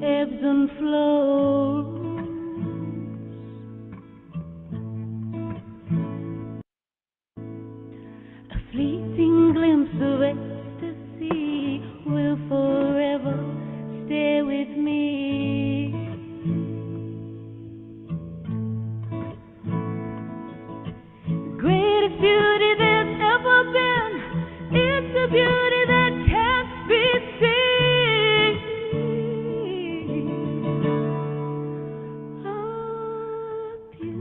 ebbs and flows. A fleeting glimpse of ecstasy will forever stay with me. Greatest beauty there's ever been, it's a beauty that can't be seen. Ah, beauty.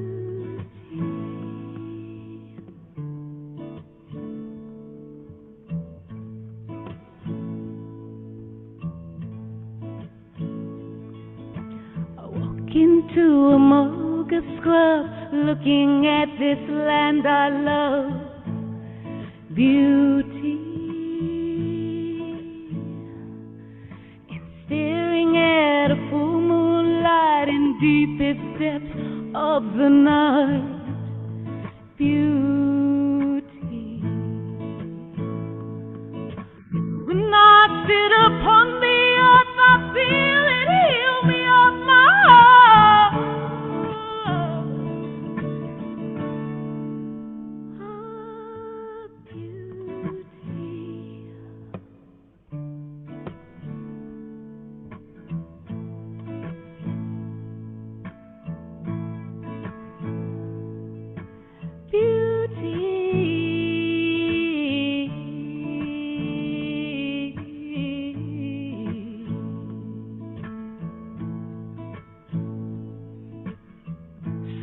I walk into a mocha scrub, looking at this land I love. Beauty, and staring at a full moonlight in deepest depths of the night. Beauty, when I sit upon the earth, I feel it heal me of my heart.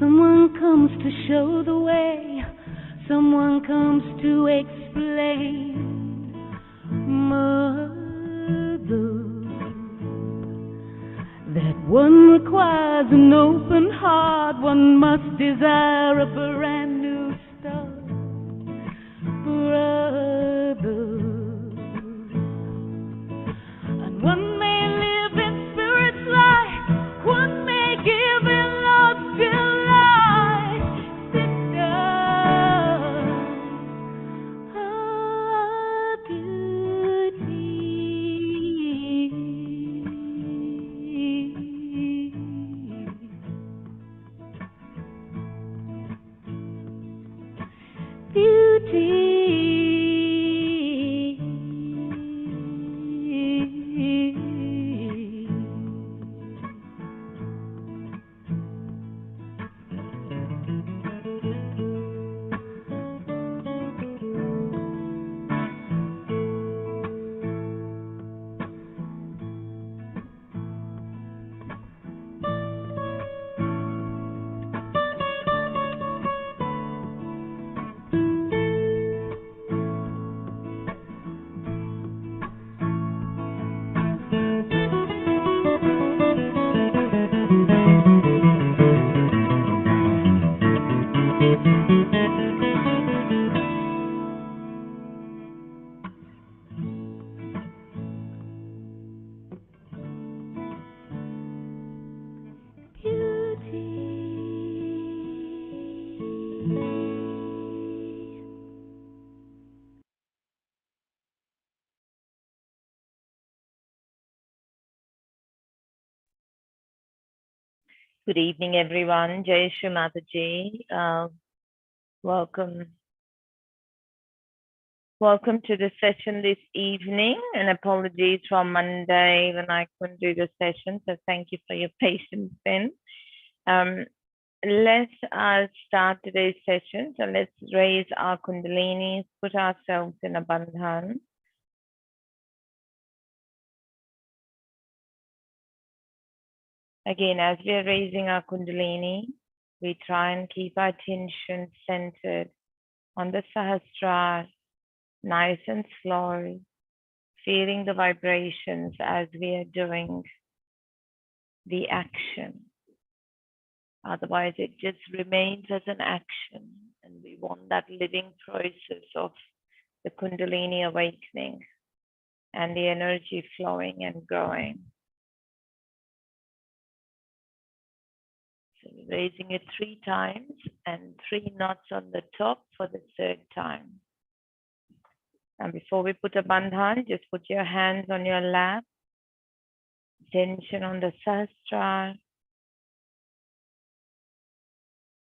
Someone comes to show the way, someone comes to explain. Mother, that one requires an open heart, one must desire a brand new start. Brother, and one may live in spirit's light, one may give in love's delight. Sister, ah, beauty. Beauty. Good evening, everyone. Jai Shri Mataji. Welcome to the session this evening, and apologies for Monday when I couldn't do the session. So thank you for your patience then. Let's start today's session. So let's raise our Kundalini, put ourselves in a bandhan. Again, as we are raising our Kundalini, we try and keep our attention centered on the Sahasrara, nice and slow, feeling the vibrations as we are doing the action. Otherwise, it just remains as an action, and we want that living process of the Kundalini awakening and the energy flowing and growing. So raising it 3 times and 3 knots on the top for the 3rd time. And before we put a bandhan, just put your hands on your lap. tension on the Sahasrara.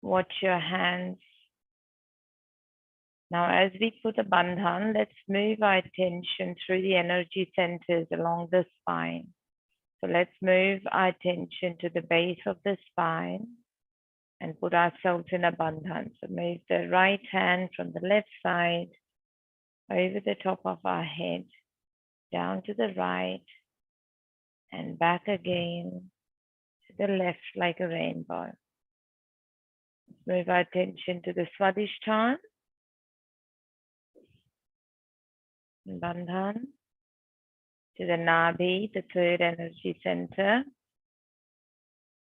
Watch your hands. Now, as we put the bandhan, let's move our attention through the energy centers along the spine. So let's move our attention to the base of the spine and put ourselves in a bandhan. So move the right hand from the left side over the top of our head, down to the right, and back again to the left like a rainbow. Move our attention to the Swadhisthana, bandhan, to the Nabhi, the third energy center,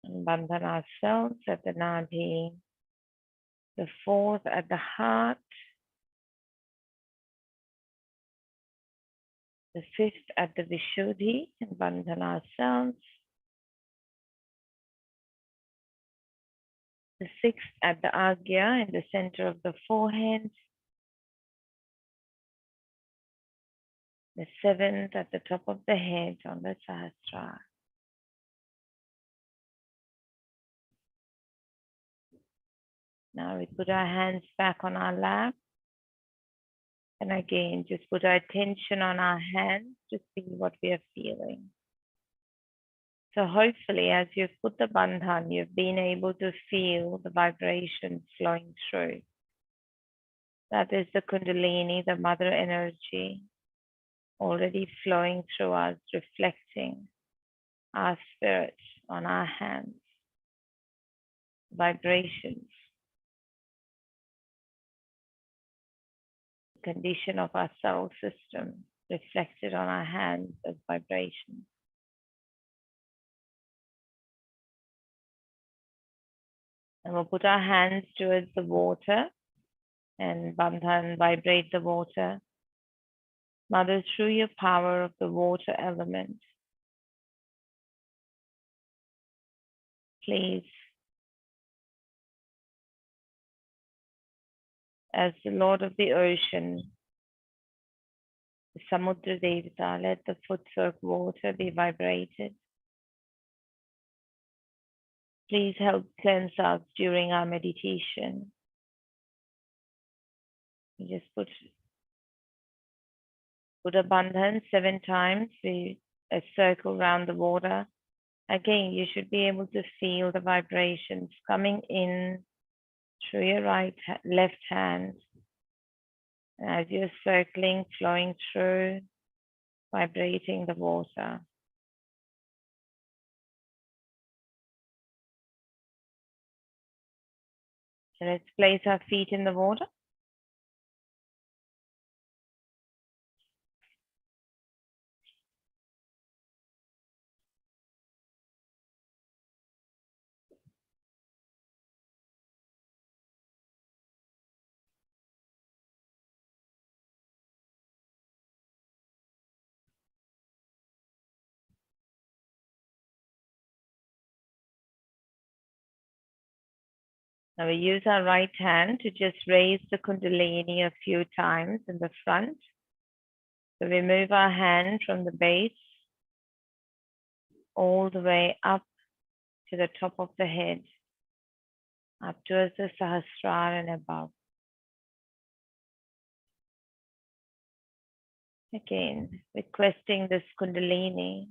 and bandhan ourselves at the Nabhi, the fourth at the heart, the fifth at the Vishuddhi, and bandhan ourselves, the sixth at the Agya in the center of the forehead, the seventh at the top of the head on the Sahasrara. Now we put our hands back on our lap. And again, just put our attention on our hands to see what we are feeling. So hopefully, as you've put the bandhan, you've been able to feel the vibrations flowing through. That is the Kundalini, the mother energy, already flowing through us, reflecting our spirit on our hands. Vibrations. Condition of our soul system reflected on our hands as vibrations. And we'll put our hands towards the water and bandhan, vibrate the water. Mother, through your power of the water element, please, as the Lord of the ocean, the Samudra Devata, let the foot-soaked water be vibrated. Please help cleanse us during our meditation. You just put a bandhan 7 times, a circle around the water. Again, you should be able to feel the vibrations coming in through your left hand. As you're circling, flowing through, vibrating the water. So let's place our feet in the water. Now we use our right hand to just raise the Kundalini a few times in the front. So we move our hand from the base all the way up to the top of the head, up towards the Sahasrara and above. Again, requesting this Kundalini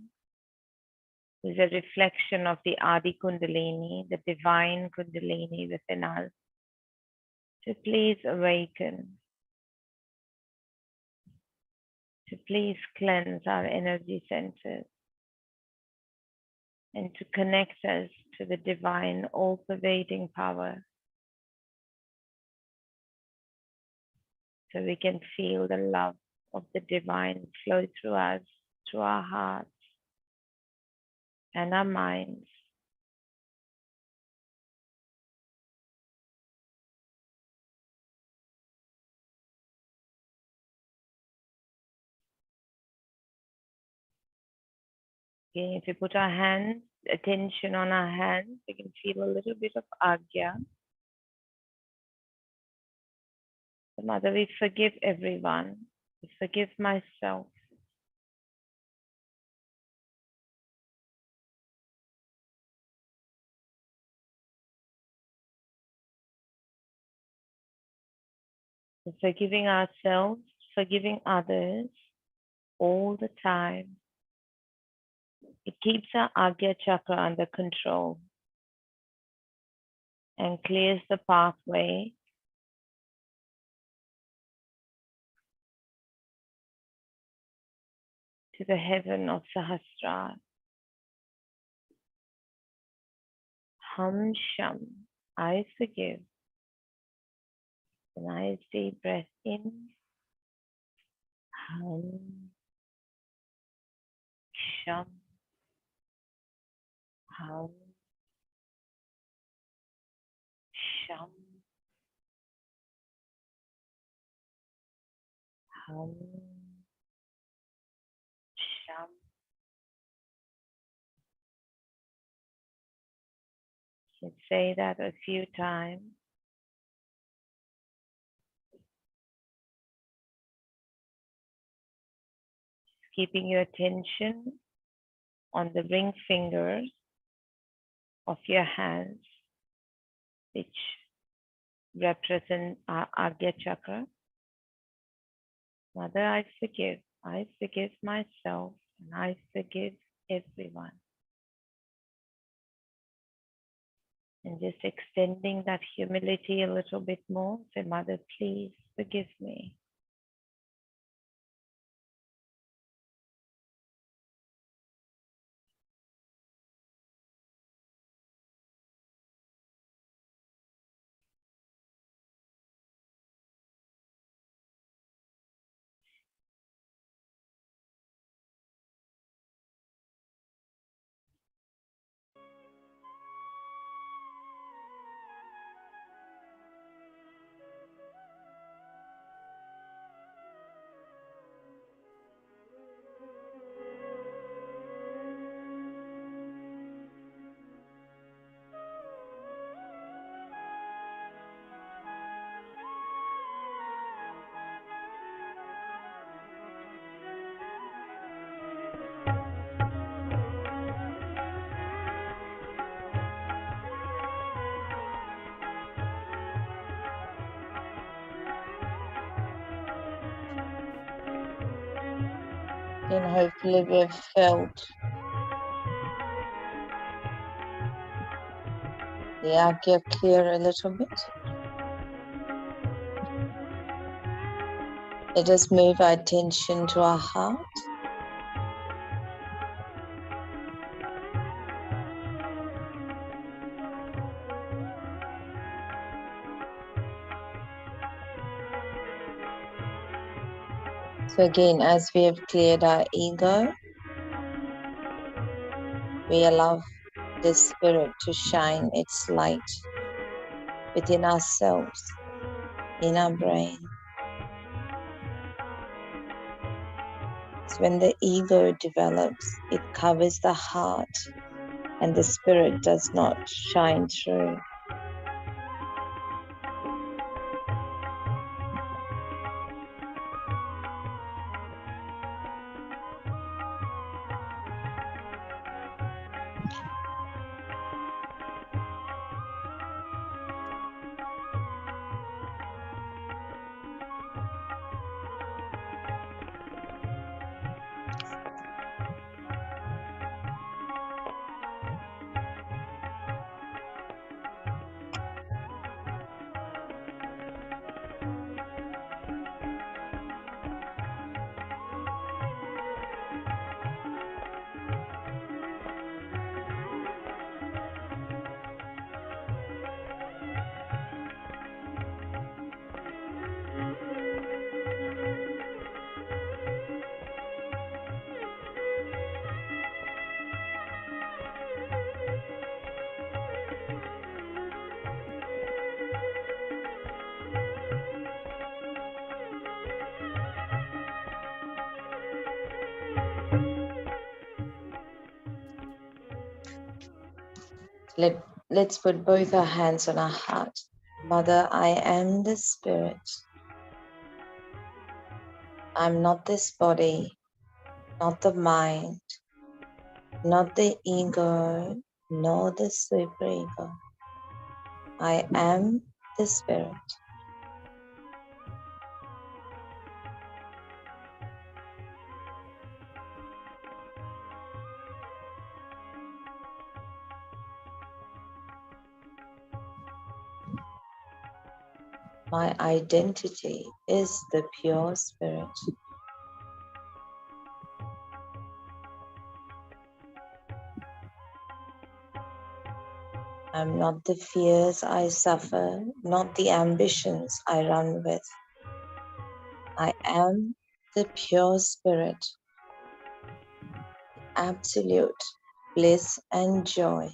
is a reflection of the Adi Kundalini, the divine Kundalini within us, to please awaken, to please cleanse our energy centers, and to connect us to the divine all-pervading power, so we can feel the love of the divine flow through us, through our hearts and our minds. Okay, if we put our hands, attention on our hands, we can feel a little bit of Agya. So Mother, we forgive everyone. We forgive myself. Forgiving ourselves, forgiving others all the time. It keeps our Agya chakra under control and clears the pathway to the heaven of Sahasrara. Hum Sham, I forgive. Nice deep breath in. Hum Sham. Hum Sham. Hum Sham. You say that a few times. Keeping your attention on the ring fingers of your hands, which represent our Agya chakra. Mother, I forgive myself, and I forgive everyone. And just extending that humility a little bit more. Say, Mother, please forgive me. And hopefully we've felt the Agya clear a little bit. Let us move our attention to our heart. So again, as we have cleared our ego, we allow the spirit to shine its light within ourselves, in our brain. So when the ego develops, it covers the heart and the spirit does not shine through. Let's put both our hands on our heart. Mother, I am the spirit. I'm not this body, not the mind, not the ego, nor the superego. I am the spirit. My identity is the pure spirit. I'm not the fears I suffer, not the ambitions I run with. I am the pure spirit, absolute bliss and joy.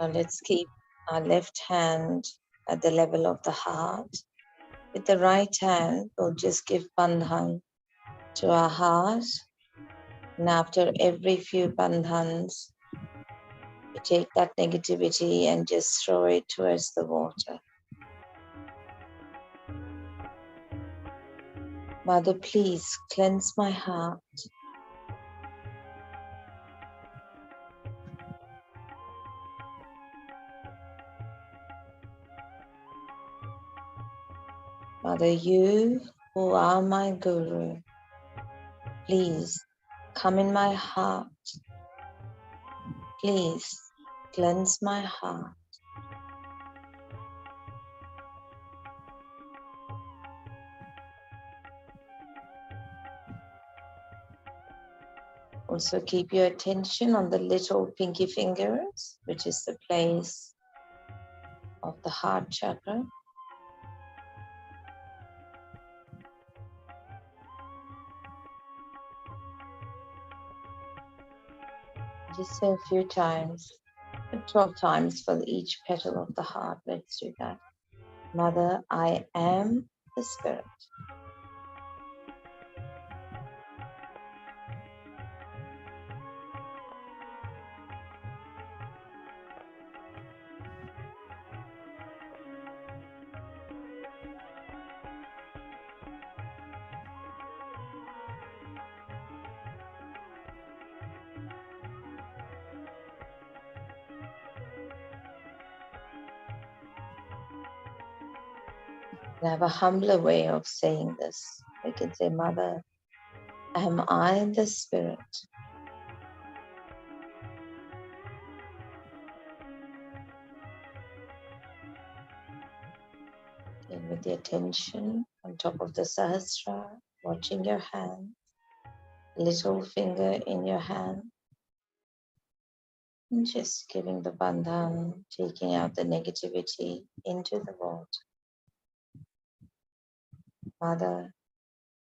Now let's keep our left hand at the level of the heart. With the right hand, we'll just give bandhan to our heart. And after every few bandhans, we take that negativity and just throw it towards the water. Mother, please cleanse my heart. Mother, you who are my Guru, please come in my heart. Please cleanse my heart. Also keep your attention on the little pinky fingers, which is the place of the heart chakra. Just say a few times, 12 times for each petal of the heart. Let's do that. Mother, I am the spirit. I have a humbler way of saying this. We can say, Mother, am I the spirit? And with the attention on top of the Sahasrara, watching your hand, little finger in your hand, and just giving the bandhan, taking out the negativity into the water. Mother,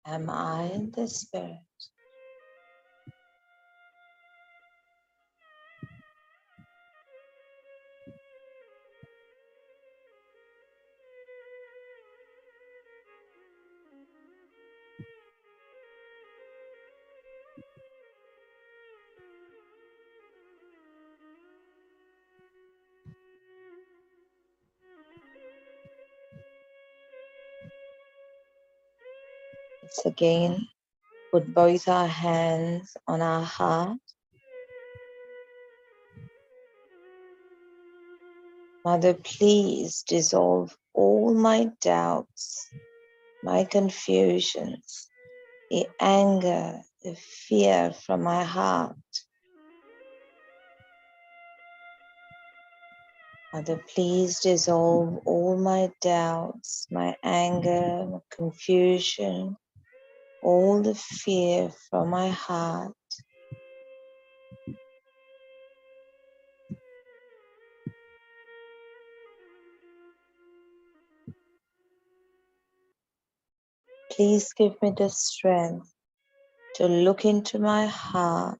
am I the spirit? Let's again put both our hands on our heart. Mother, please dissolve all my doubts, my confusions, the anger, the fear from my heart. Mother, please dissolve all my doubts, my anger, my confusion, all the fear from my heart. Please give me the strength to look into my heart,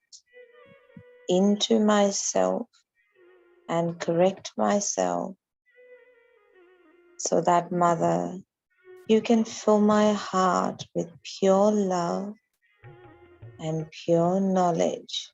into myself, and correct myself so that, Mother, you can fill my heart with pure love and pure knowledge.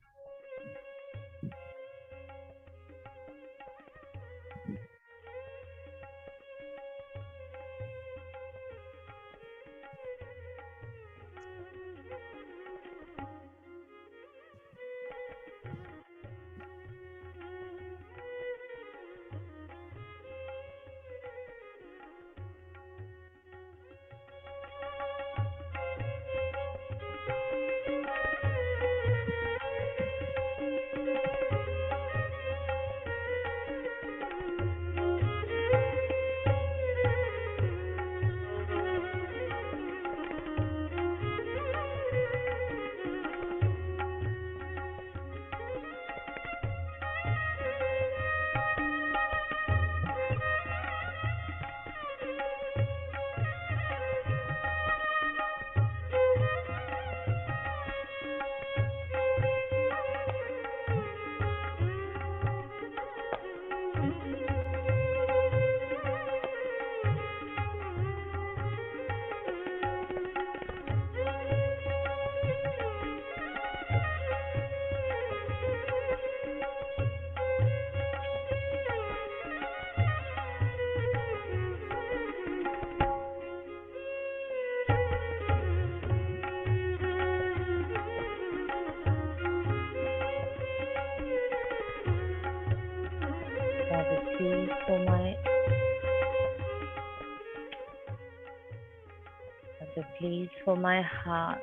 please for my heart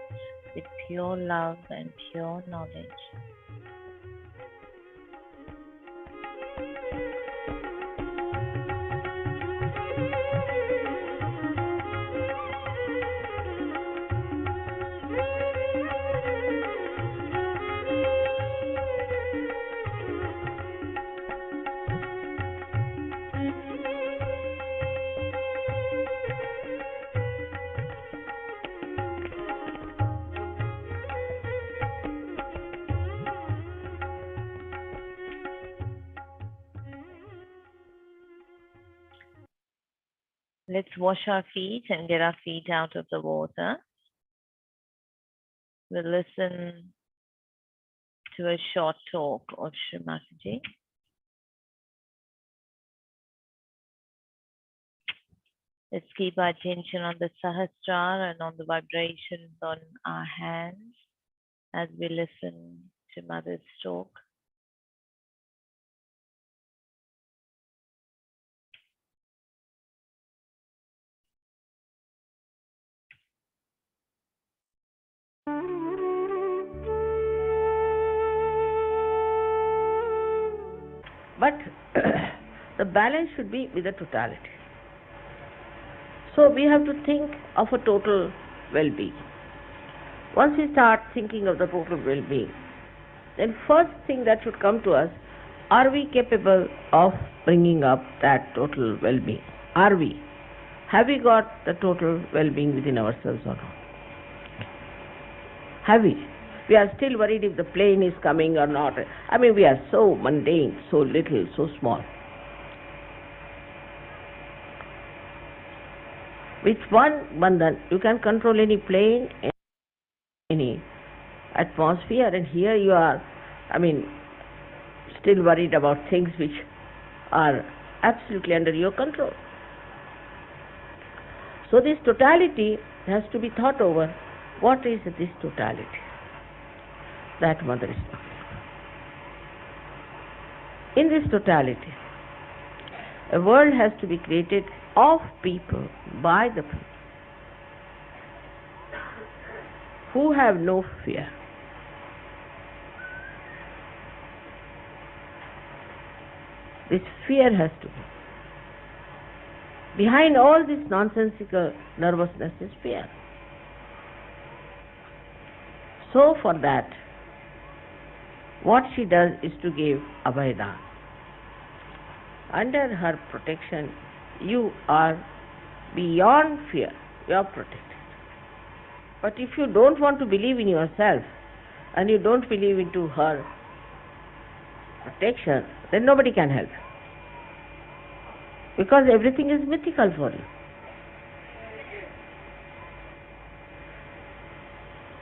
with pure love and pure knowledge. Let's wash our feet and get our feet out of the water. We'll listen to a short talk of Shri Mataji. Let's keep our attention on the Sahasrara and on the vibrations on our hands as we listen to Mother's talk. But the balance should be with the totality. So we have to think of a total well-being. Once we start thinking of the total well-being, then first thing that should come to us, are we capable of bringing up that total well-being? Are we? Have we got the total well-being within ourselves or not? Have we? We are still worried if the plane is coming or not. I mean, we are so mundane, so little, so small. With one bandhan, you can control any plane, any atmosphere, and here you are, still worried about things which are absolutely under your control. So this totality has to be thought over. What is this totality that Mother is talking about? In this totality, a world has to be created of people, by the people, who have no fear. This fear has to be. Behind all this nonsensical nervousness is fear. So for that, what she does is to give Abhayadan. Under her protection, you are beyond fear. You are protected. But if you don't want to believe in yourself and you don't believe into her protection, then nobody can help. Because everything is mythical for you.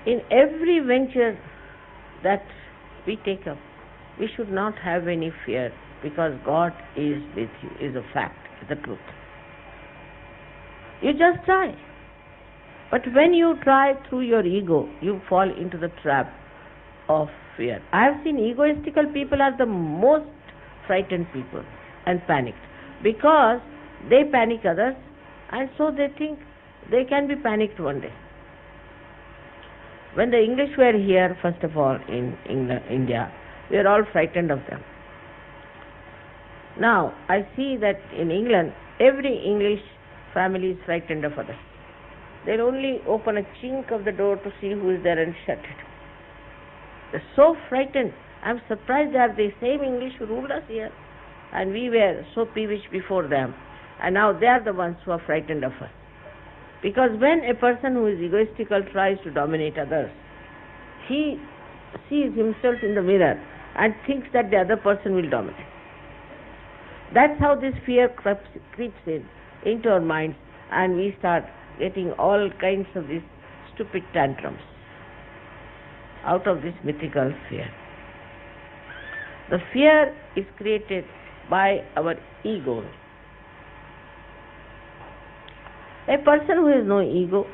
In every venture that we take up, we should not have any fear, because God is with you, is a fact, is the truth. You just try. But when you try through your ego, you fall into the trap of fear. I have seen egoistical people are the most frightened people and panicked, because they panic others, and so they think they can be panicked one day. When the English were here, first of all, in India, we were all frightened of them. Now, I see that in England, every English family is frightened of others. They'll only open a chink of the door to see who is there and shut it. They're so frightened. I'm surprised they are the same English who ruled us here, and we were so peevish before them, and now they are the ones who are frightened of us. Because when a person who is egoistical tries to dominate others, he sees himself in the mirror and thinks that the other person will dominate. That's how this fear creeps into our minds, and we start getting all kinds of these stupid tantrums out of this mythical fear. The fear is created by our ego. A person who has no ego,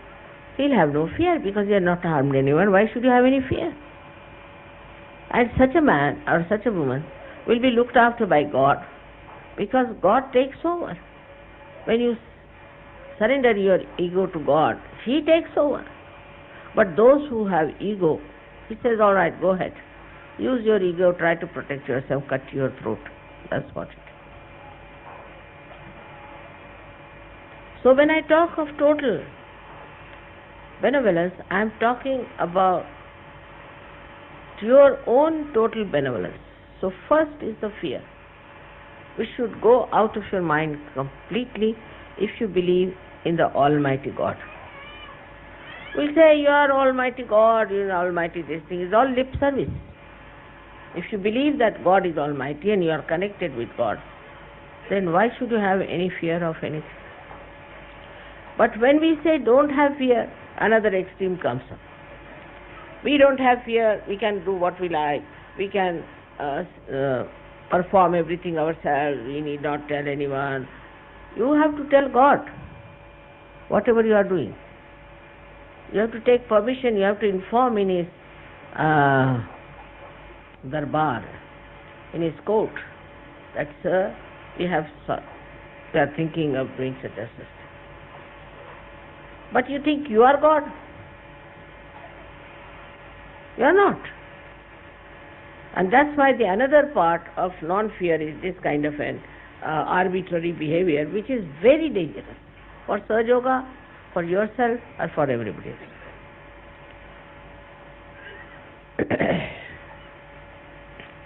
he'll have no fear, because he has not harmed anyone. Why should you have any fear? And such a man or such a woman will be looked after by God. because God takes over. When you surrender your ego to God, He takes over. But those who have ego, He says, all right, go ahead. Use your ego, try to protect yourself, cut your throat. That's what it is. So when I talk of total benevolence, I am talking about your own total benevolence. So first is the fear, which should go out of your mind completely if you believe in the Almighty God. We'll say, you are Almighty God, you are Almighty this thing. It's all lip service. If you believe that God is Almighty and you are connected with God, then why should you have any fear of anything? But when we say don't have fear, another extreme comes up. We don't have fear, we can do what we like, we can perform everything ourselves, we need not tell anyone. You have to tell God whatever you are doing. You have to take permission, you have to inform in His darbar, in His court, that sir, we are thinking of doing such and such. But you think you are God? You are not. And that's why the another part of non-fear is this kind of an arbitrary behavior, which is very dangerous for Sahaja Yoga, for yourself, or for everybody else.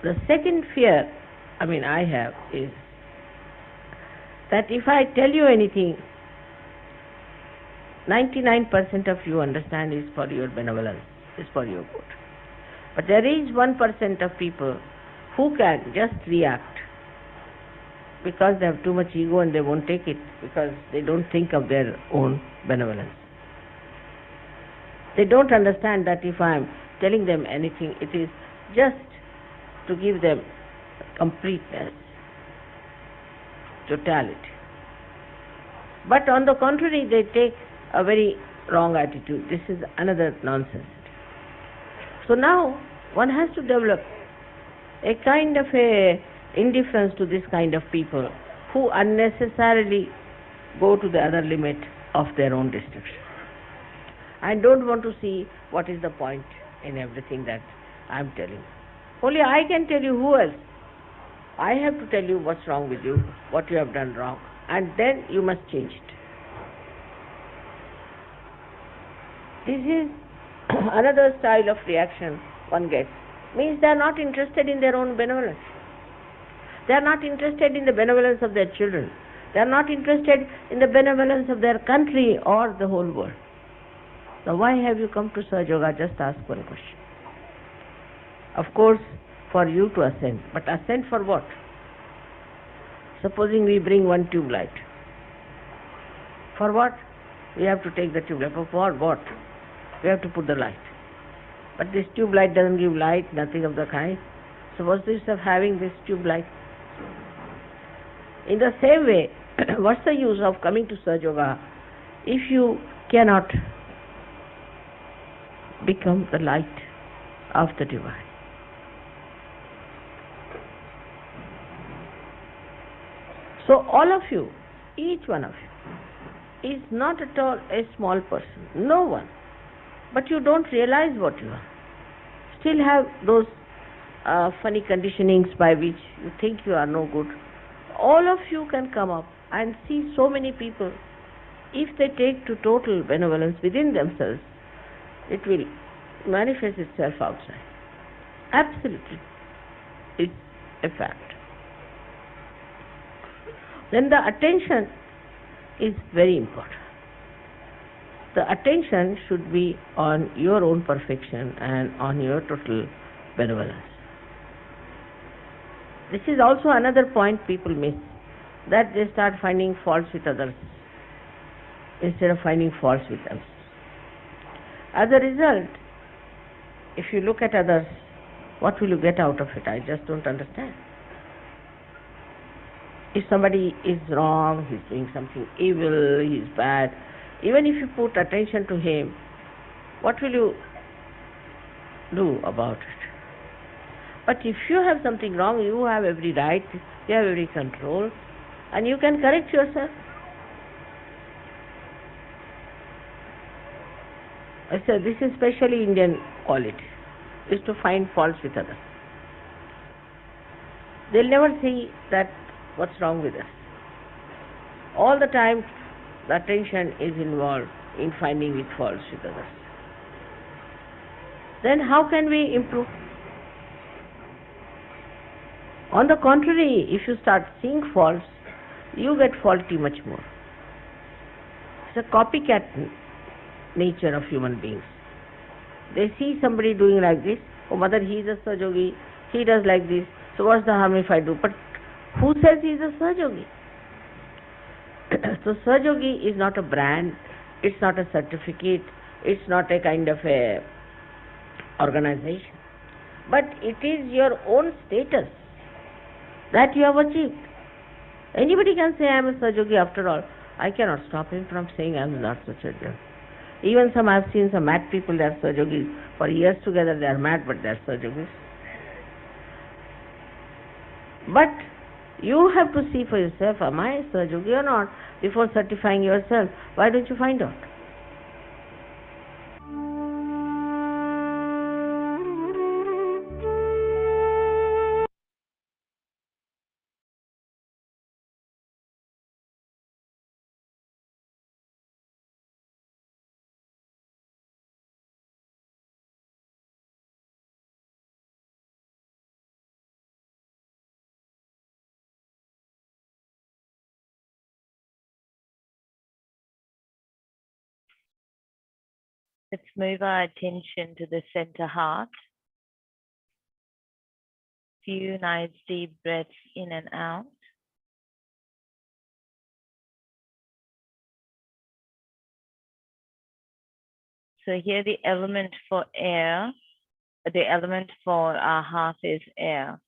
The second fear I have is that if I tell you anything, 99% of you understand is for your benevolence, is for your good. But there is 1% of people who can just react because they have too much ego and they won't take it because they don't think of their own benevolence. They don't understand that if I am telling them anything, it is just to give them completeness, totality. But on the contrary, they take a very wrong attitude. This is another nonsense. So now one has to develop a kind of a indifference to this kind of people who unnecessarily go to the other limit of their own destruction. I don't want to see what is the point in everything that I am telling. Only I can tell you, who else? I have to tell you what's wrong with you, what you have done wrong, and then you must change it. This is another style of reaction one gets. Means they are not interested in their own benevolence. They are not interested in the benevolence of their children. They are not interested in the benevolence of their country or the whole world. Now why have you come to Sahaja Yoga? Just ask one question. Of course, for you to ascend. But ascend for what? Supposing we bring one tube light. For what? We have to take the tube light. For what? We have to put the light. But this tube light doesn't give light, nothing of the kind. So what's the use of having this tube light? In the same way, what's the use of coming to Sahaja Yoga if you cannot become the light of the divine? So all of you, each one of you, is not at all a small person. No one. But you don't realize what you are. Still have those funny conditionings by which you think you are no good. All of you can come up and see so many people. If they take to total benevolence within themselves, it will manifest itself outside. Absolutely. It's a fact. Then the attention is very important. The attention should be on your own perfection and on your total benevolence. This is also another point people miss, that they start finding faults with others instead of finding faults with themselves. As a result, if you look at others, what will you get out of it? I just don't understand. If somebody is wrong, he's doing something evil, he's bad, even if you put attention to him, what will you do about it? But if you have something wrong, you have every right, you have every control, and you can correct yourself. I said this is especially Indian quality, is to find faults with others. They'll never see that what's wrong with us. All the time the attention is involved in finding with faults with others. Then how can we improve? On the contrary, if you start seeing faults, you get faulty much more. It's a copycat nature of human beings. They see somebody doing like this, oh mother, he is a Sahaja, he does like this, so what's the harm if I do? But who says he is a Sahaja? So Sahaja is not a brand, it's not a certificate, it's not a kind of a organization, but it is your own status that you have achieved. Anybody can say I am a Sahaja after all. I cannot stop him from saying I am not Sahaja. Even I have seen some mad people, they are Sahaja. For years together they are mad, but they are Sahaja. But you have to see for yourself, am I Sahaja or not, before certifying yourself. Why don't you find out? Let's move our attention to the center heart. Few nice deep breaths in and out. So here the element for air, the element for our heart is air.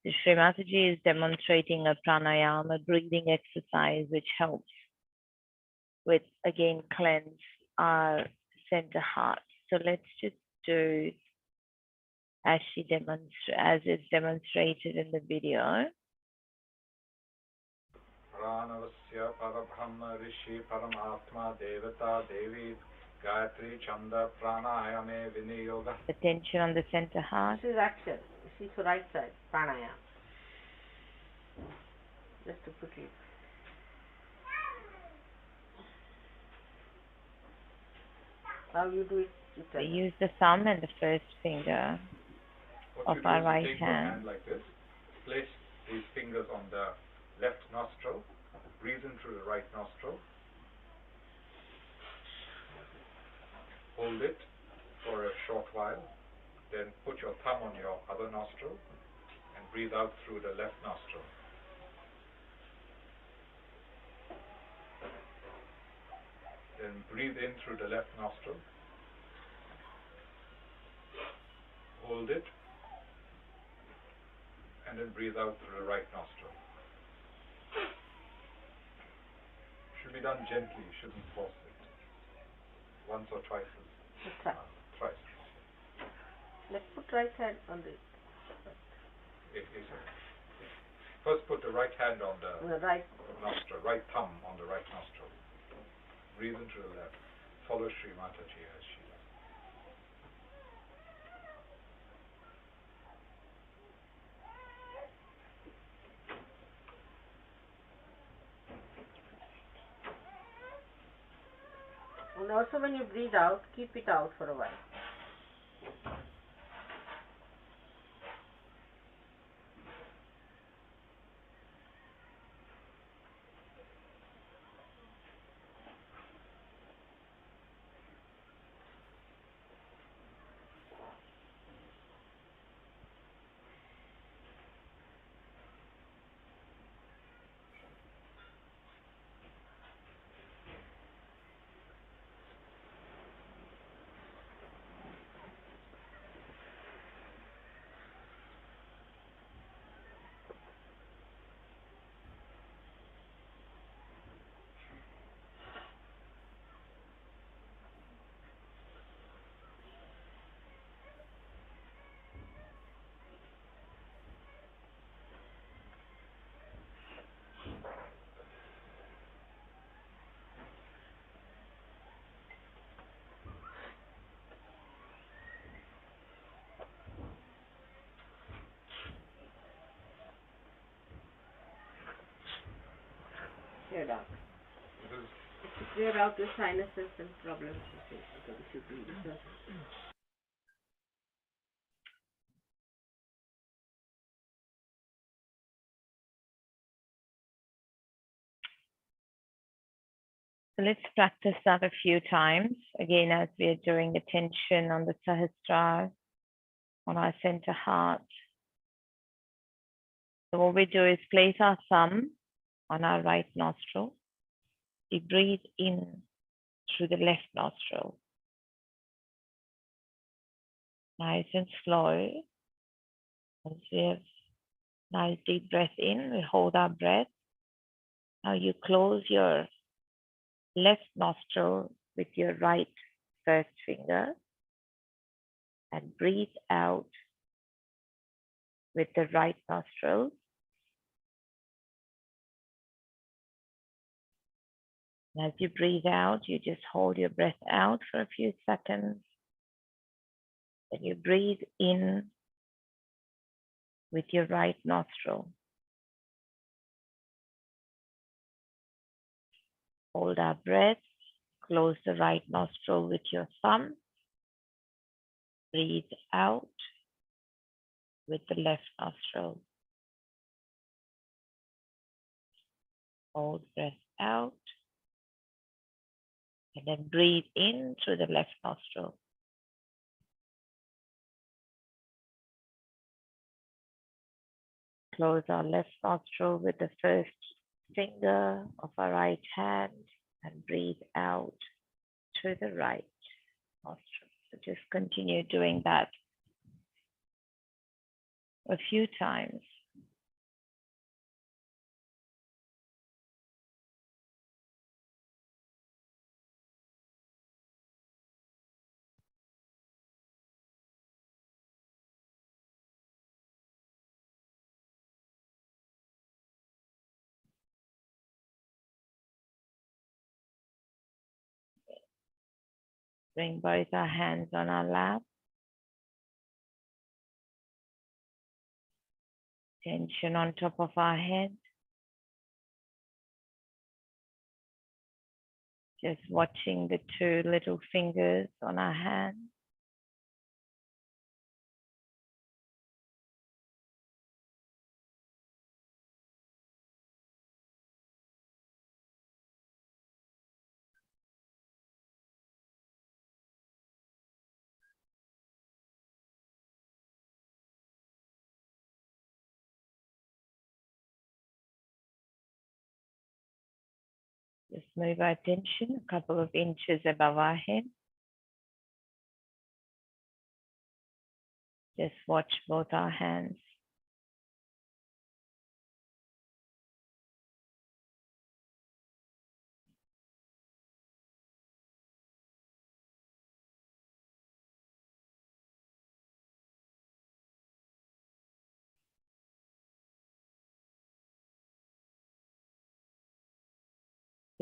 The Shri Mataji is demonstrating a pranayama, a breathing exercise, which helps with, again, cleanse our center heart. So let's just do as is demonstrated in the video. Pranavasya Parabrahma Rishi Paramatma Devata Devi Gayatri Chanda Pranayame Viniyoga. Attention on the center heart. This is action. This is the right side, pranayama. Just to put it. How you do it? We use the thumb and the first finger of our right Take hand. your hand like this. Place these fingers on the left nostril. Breathe in through the right nostril. Hold it for a short while. Then put your thumb on your other nostril and breathe out through the left nostril. Then breathe in through the left nostril. Hold it. And then breathe out through the right nostril. Should be done gently, you shouldn't force it. Once or twice. Thrice. Let's put right hand on the First put the right hand on the right nostril, right thumb on the right nostril. Breathe into the left. Follow Shri Mataji as she does. And also when you breathe out, keep it out for a while. cleared out. This is To clear out the sinuses and problems. So we should be research. So let's practice that a few times. Again, as we are doing attention on the Sahasrara, on our center heart. So what we do is place our thumb on our right nostril. We breathe in through the left nostril. Nice and slow. As we have nice deep breath in, we hold our breath. Now you close your left nostril with your right first finger and breathe out with the right nostril. And as you breathe out, you just hold your breath out for a few seconds. Then you breathe in with your right nostril. Hold our breath, close the right nostril with your thumb. Breathe out with the left nostril. Hold breath out. And then breathe in through the left nostril. Close our left nostril with the first finger of our right hand and breathe out through the right nostril. So just continue doing that a few times. Bring both our hands on our lap. Tension on top of our head. Just watching the two little fingers on our hand. Just move our attention a couple of inches above our head. Just watch both our hands.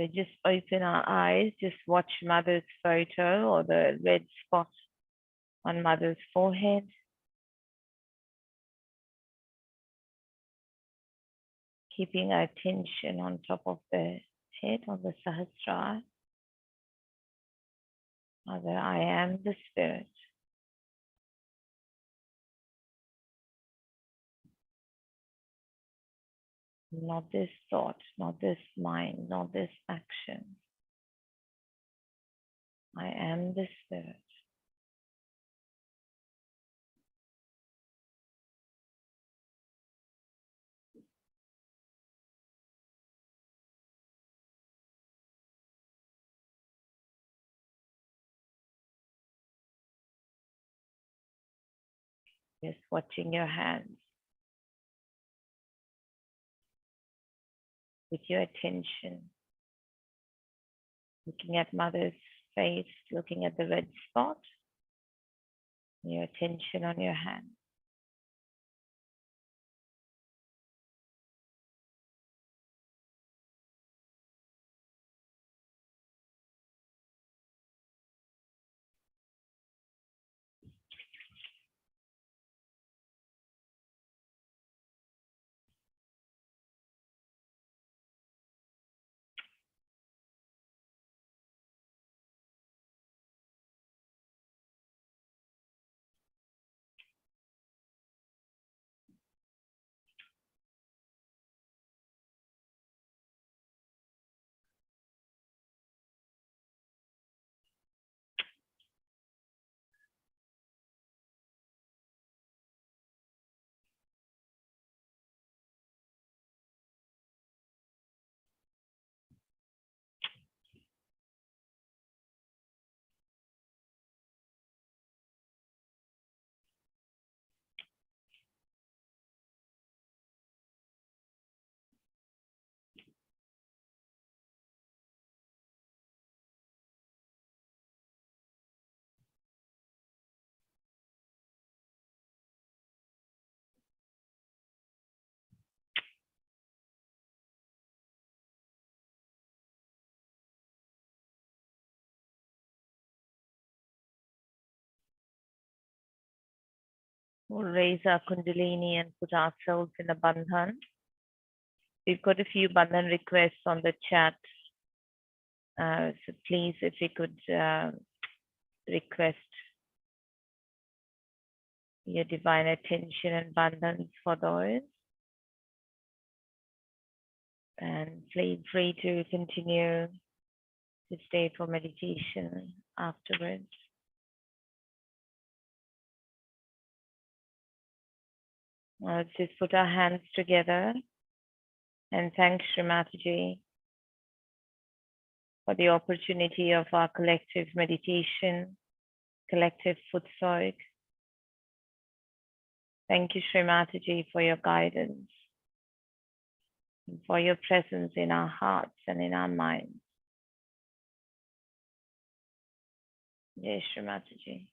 So just open our eyes, just watch Mother's photo or the red spot on Mother's forehead. Keeping our attention on top of the head, on the Sahasrara. Mother, I am the Spirit. Not this thought, not this mind, not this action. I am the Spirit. Just watching your hands with your attention. Looking at Mother's face, looking at the red spot. Your attention on your hand. We'll raise our Kundalini and put ourselves in a bandhan. We've got a few bandhan requests on the chat. So please, if we could request your divine attention and bandhans for those. And feel free to continue to stay for meditation afterwards. Let's just put our hands together and thank Shri Mataji for the opportunity of our collective meditation, collective foot solid. Thank you, Shri Mataji, for your guidance and for your presence in our hearts and in our minds. Jai Shri Mataji.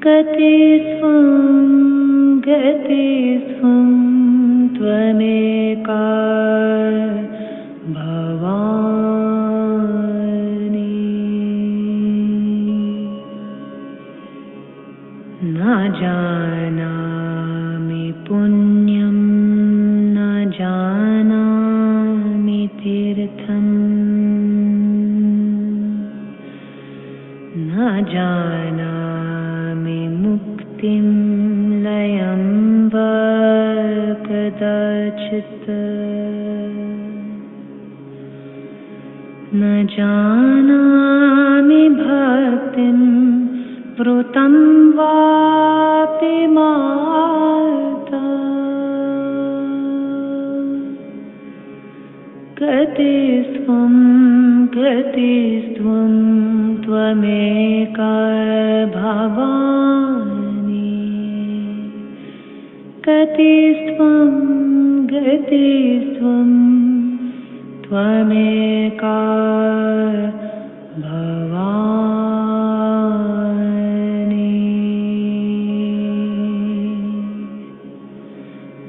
गतिस्त्वं गतिस्त्वं त्वमेका भवानि न जानामि पुण्यं न जानामि तीर्थम् न जानामि मुक्तिं लयं वा कदाचित् न जानामि भक्तिं वृतं वापि माता गतिस्त्वं गतिस्त्वं त्वमेका भवानि गतिस्त्वं गतिस्त्वं त्वमेका भवानि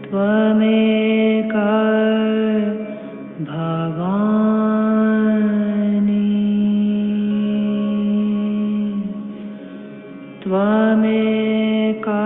त्वमेका भवानि त्वमेका